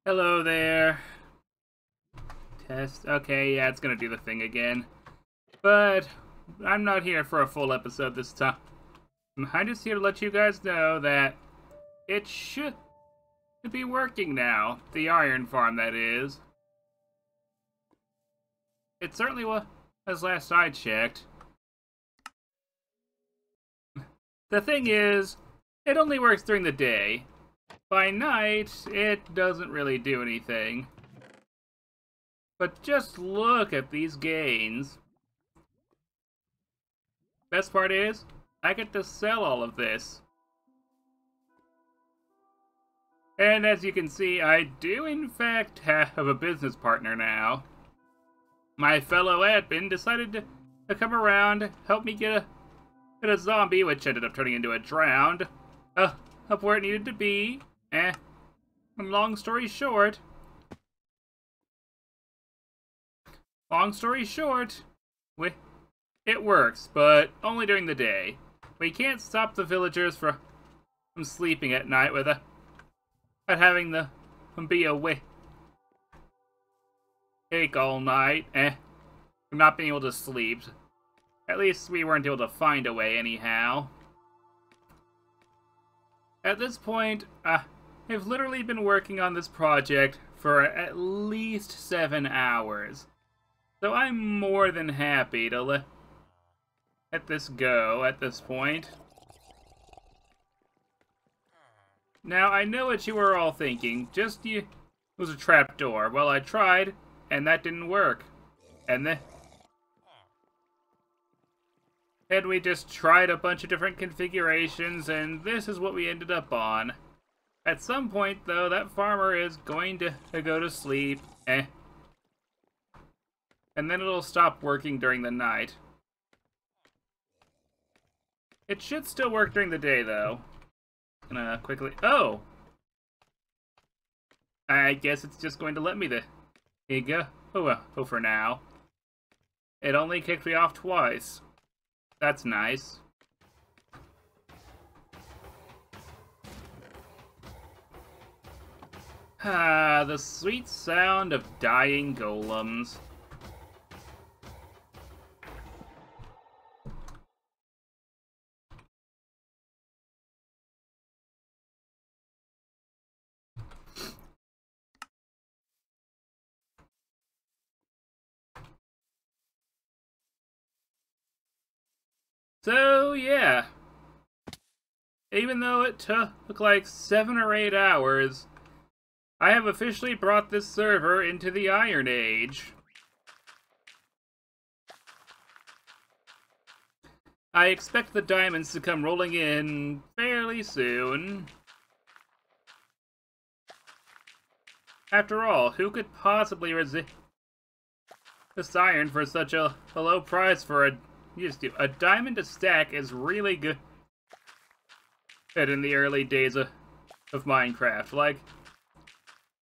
Hello there. Test. Okay, yeah, it's gonna do the thing again. But I'm not here for a full episode this time. I'm just here to let you guys know that it should be working now. The iron farm, that is. It certainly was last I checked. The thing is, it only works during the day. By night, it doesn't really do anything. But just look at these gains. Best part is, I get to sell all of this. And as you can see, I do in fact have a business partner now. My fellow admin decided to come around, help me get a zombie, which ended up turning into a drowned, up where it needed to be. And long story short, it works, but only during the day. We can't stop the villagers from sleeping at night without having them be awake all night, from not being able to sleep. At least we weren't able to find a way anyhow. At this point, I've literally been working on this project for at least 7 hours. So I'm more than happy to let this go at this point. Now, I know what you were all thinking. It was a trapdoor. Well, I tried, and that didn't work. And we just tried a bunch of different configurations, and this is what we ended up on. At some point, though, that farmer is going to go to sleep, and then it'll stop working during the night. It should still work during the day, though. Gonna quickly... Oh! I guess it's just going to let me there. Here you go. Oh, for now. It only kicked me off twice. That's nice. Ah, the sweet sound of dying golems. So, yeah. Even though it took like 7 or 8 hours, I have officially brought this server into the Iron Age. I expect the diamonds to come rolling in fairly soon. After all, who could possibly resist this iron for such a low price for a diamond a stack is really good in the early days of Minecraft. Like,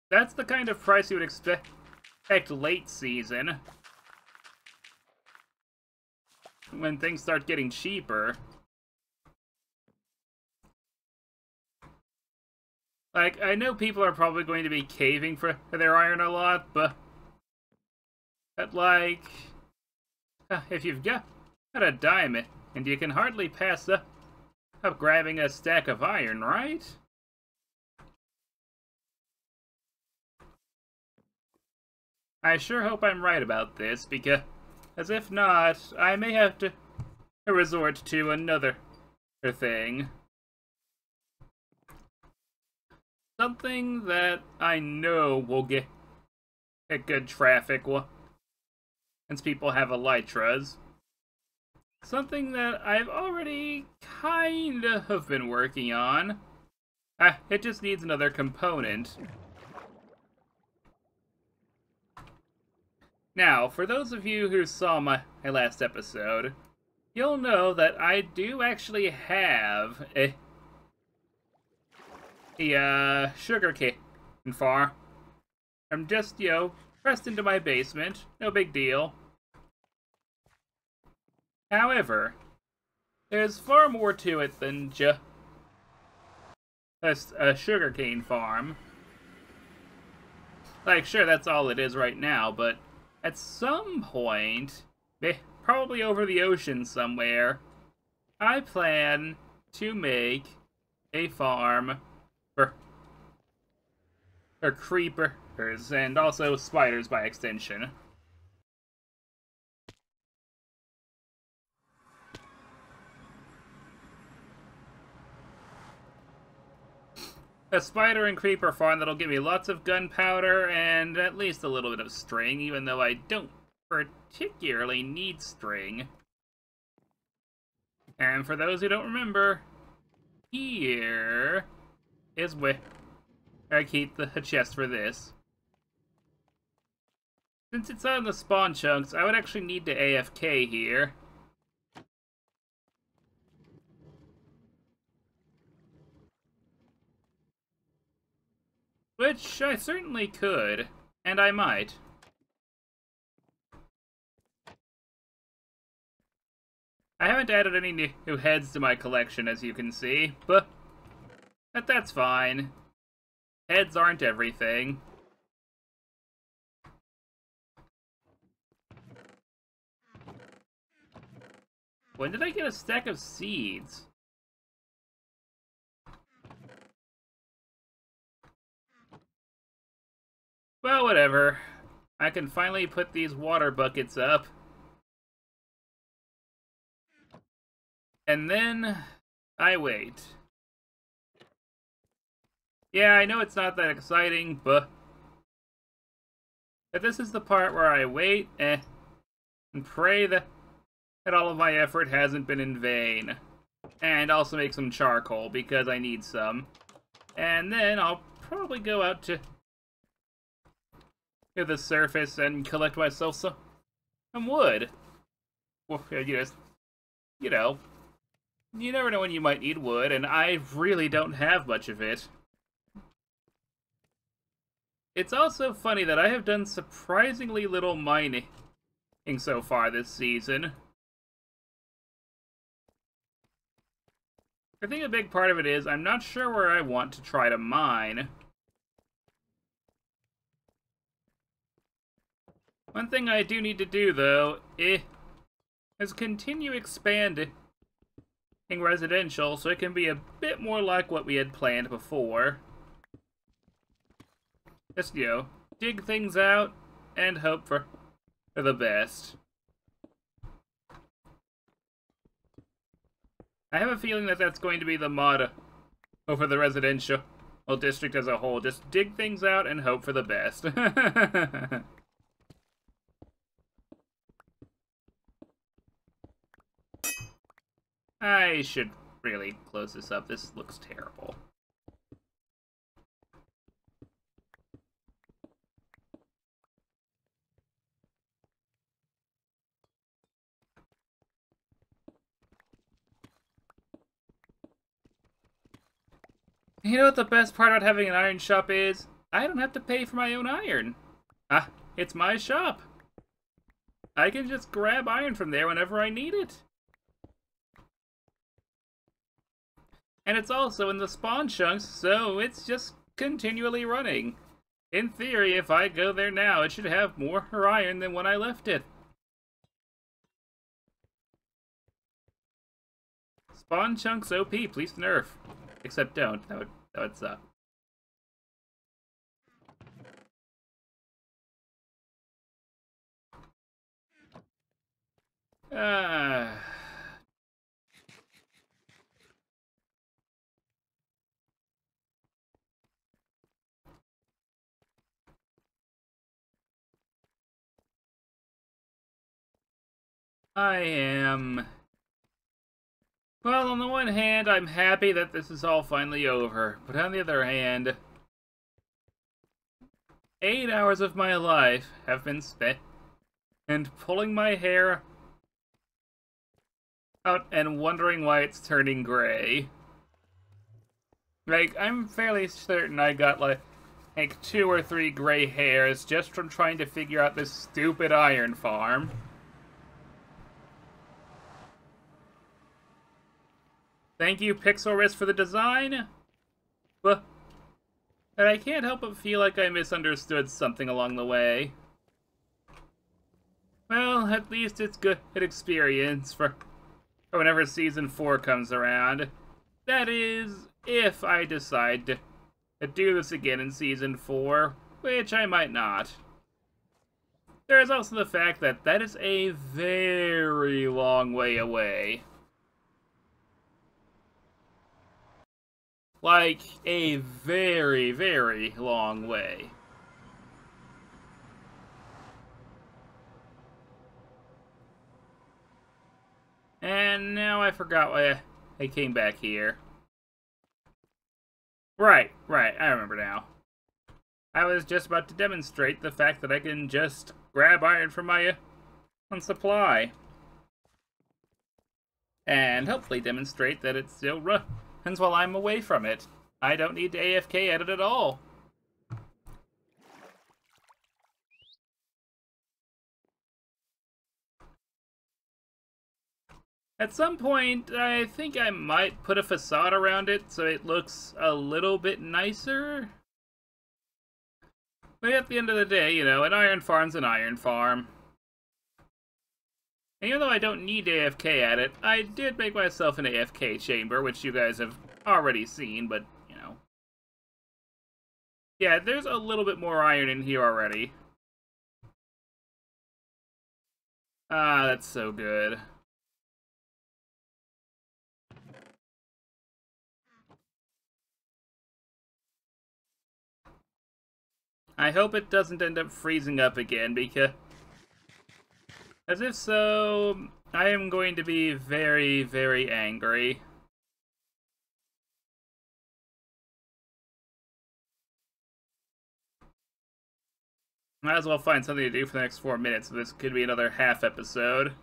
that's the kind of price you would expect late season, when things start getting cheaper. Like, I know people are probably going to be caving for their iron a lot, but like, if you've got a diamond, and you can hardly pass up grabbing a stack of iron, right? I sure hope I'm right about this, because as if not, I may have to resort to another thing. Something that I know will get good traffic once people have elytras. Something that I've already kind of been working on. It just needs another component. Now, for those of you who saw my last episode, you'll know that I do actually have a sugarcane farm. I'm just, pressed into my basement. No big deal. However, there's far more to it than just a sugarcane farm. Like, sure, that's all it is right now, but at some point, probably over the ocean somewhere, I plan to make a farm for creepers and also spiders by extension. A spider and creeper farm that'll give me lots of gunpowder and at least a little bit of string, even though I don't particularly need string. And for those who don't remember, here is where I keep the chest for this. Since it's on the spawn chunks, I would actually need to AFK here. Which I certainly could, and I might. I haven't added any new heads to my collection, as you can see, but that's fine. Heads aren't everything. When did I get a stack of seeds? Well, whatever. I can finally put these water buckets up. And then I wait. Yeah, I know it's not that exciting, but this is the part where I wait and pray that all of my effort hasn't been in vain. And also make some charcoal, because I need some. And then I'll probably go out to the surface and collect myself some wood. Well, you know, you never know when you might need wood, and I really don't have much of it. It's also funny that I have done surprisingly little mining so far this season. I think a big part of it is I'm not sure where I want to try to mine. One thing I do need to do, though, is continue expanding residential so it can be a bit more like what we had planned before. Just, dig things out and hope for the best. I have a feeling that that's going to be the motto over the residential district as a whole. Just dig things out and hope for the best. I should really close this up. This looks terrible. You know what the best part about having an iron shop is? I don't have to pay for my own iron. It's my shop. I can just grab iron from there whenever I need it. And it's also in the spawn chunks, so it's just continually running. In theory, if I go there now, it should have more iron than when I left it. Spawn chunks OP, please nerf. Except don't, that would suck. I am... Well, on the one hand, I'm happy that this is all finally over, but on the other hand, 8 hours of my life have been spent and pulling my hair out and wondering why it's turning gray. Like, I'm fairly certain I got, like 2 or 3 gray hairs just from trying to figure out this stupid iron farm. Thank you, Pixelrisk, for the design. But But I can't help but feel like I misunderstood something along the way. Well, at least it's good experience for whenever Season 4 comes around. That is, if I decide to do this again in Season 4, which I might not. There is also the fact that that is a very long way away. Like, a very, very long way. And now I forgot why I came back here. Right, I remember now. I was just about to demonstrate the fact that I can just grab iron from my own supply. And hopefully demonstrate that it still runs while I'm away from it. I don't need to AFK at it at all. At some point, I think I might put a facade around it so it looks a little bit nicer. But at the end of the day, you know, an iron farm's an iron farm. And even though I don't need AFK at it, I did make myself an AFK chamber, which you guys have already seen, but, you know. Yeah, there's a little bit more iron in here already. Ah, that's so good. I hope it doesn't end up freezing up again, because as if so, I am going to be very, very angry. Might as well find something to do for the next 4 minutes, so this could be another half episode.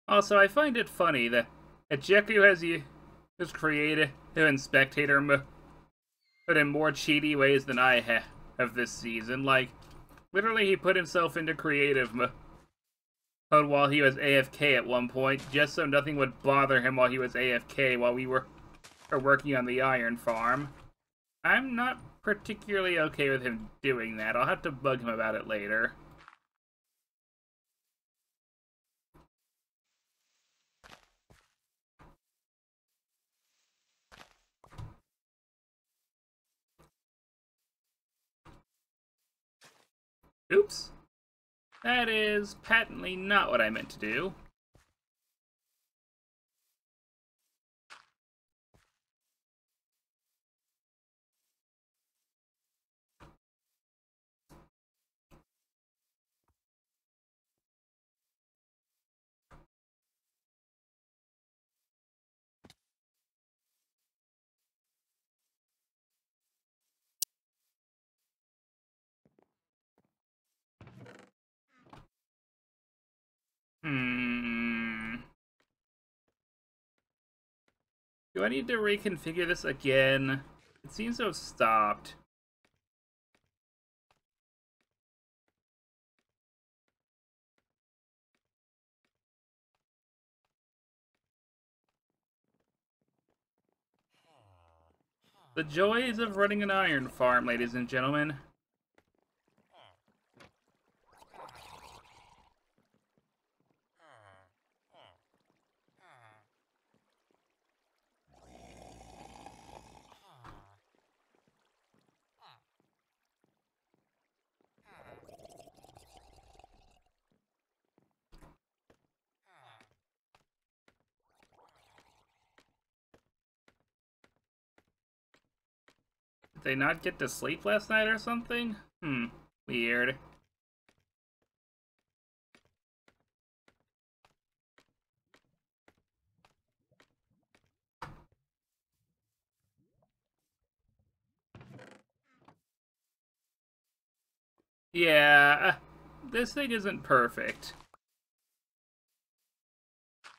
Also, I find it funny that Jeku has used creative and spectator mode in more cheaty ways than I have this season. Like, literally he put himself into creative mode while he was AFK at one point, just so nothing would bother him while he was AFK while we were working on the iron farm. I'm not particularly okay with him doing that. I'll have to bug him about it later. Oops. That is patently not what I meant to do. Do I need to reconfigure this again? It seems to have stopped. The joys of running an iron farm, ladies and gentlemen. Did they not get to sleep last night or something? Weird. Yeah, this thing isn't perfect.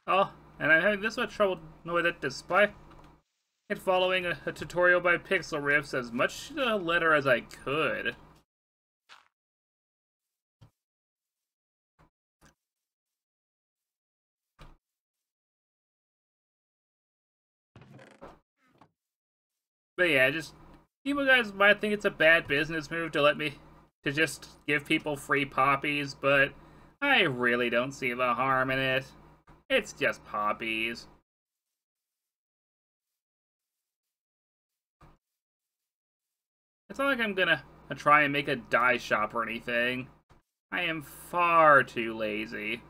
Oh, and I'm having this much trouble with it despite it following a tutorial by Pixel Riffs as much to the letter as I could. But yeah, just people guys might think it's a bad business move to let me to just give people free poppies, but I really don't see the harm in it. It's just poppies. It's not like I'm gonna try and make a dye shop or anything. I am far too lazy.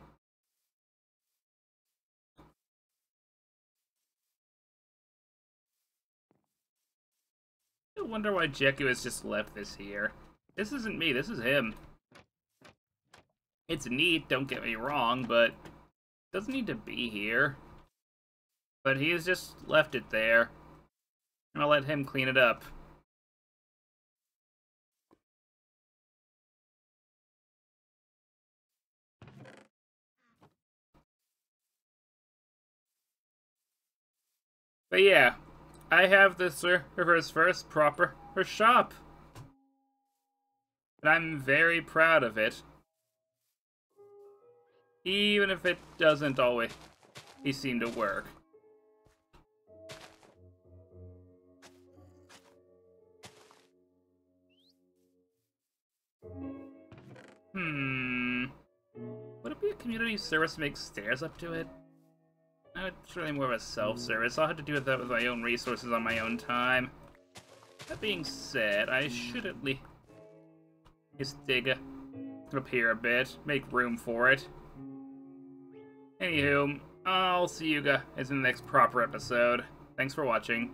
I wonder why Jeku has just left this here. This isn't me, this is him. It's neat, don't get me wrong, but it doesn't need to be here. But he has just left it there. And I'll let him clean it up. But yeah, I have the server's first proper shop. And I'm very proud of it. Even if it doesn't always seem to work. Would it be a community service to make stairs up to it? No, it's really more of a self-service. I'll have to do that with my own resources on my own time. That being said, I should at least dig up here a bit, make room for it. Anywho, I'll see you guys in the next proper episode. Thanks for watching.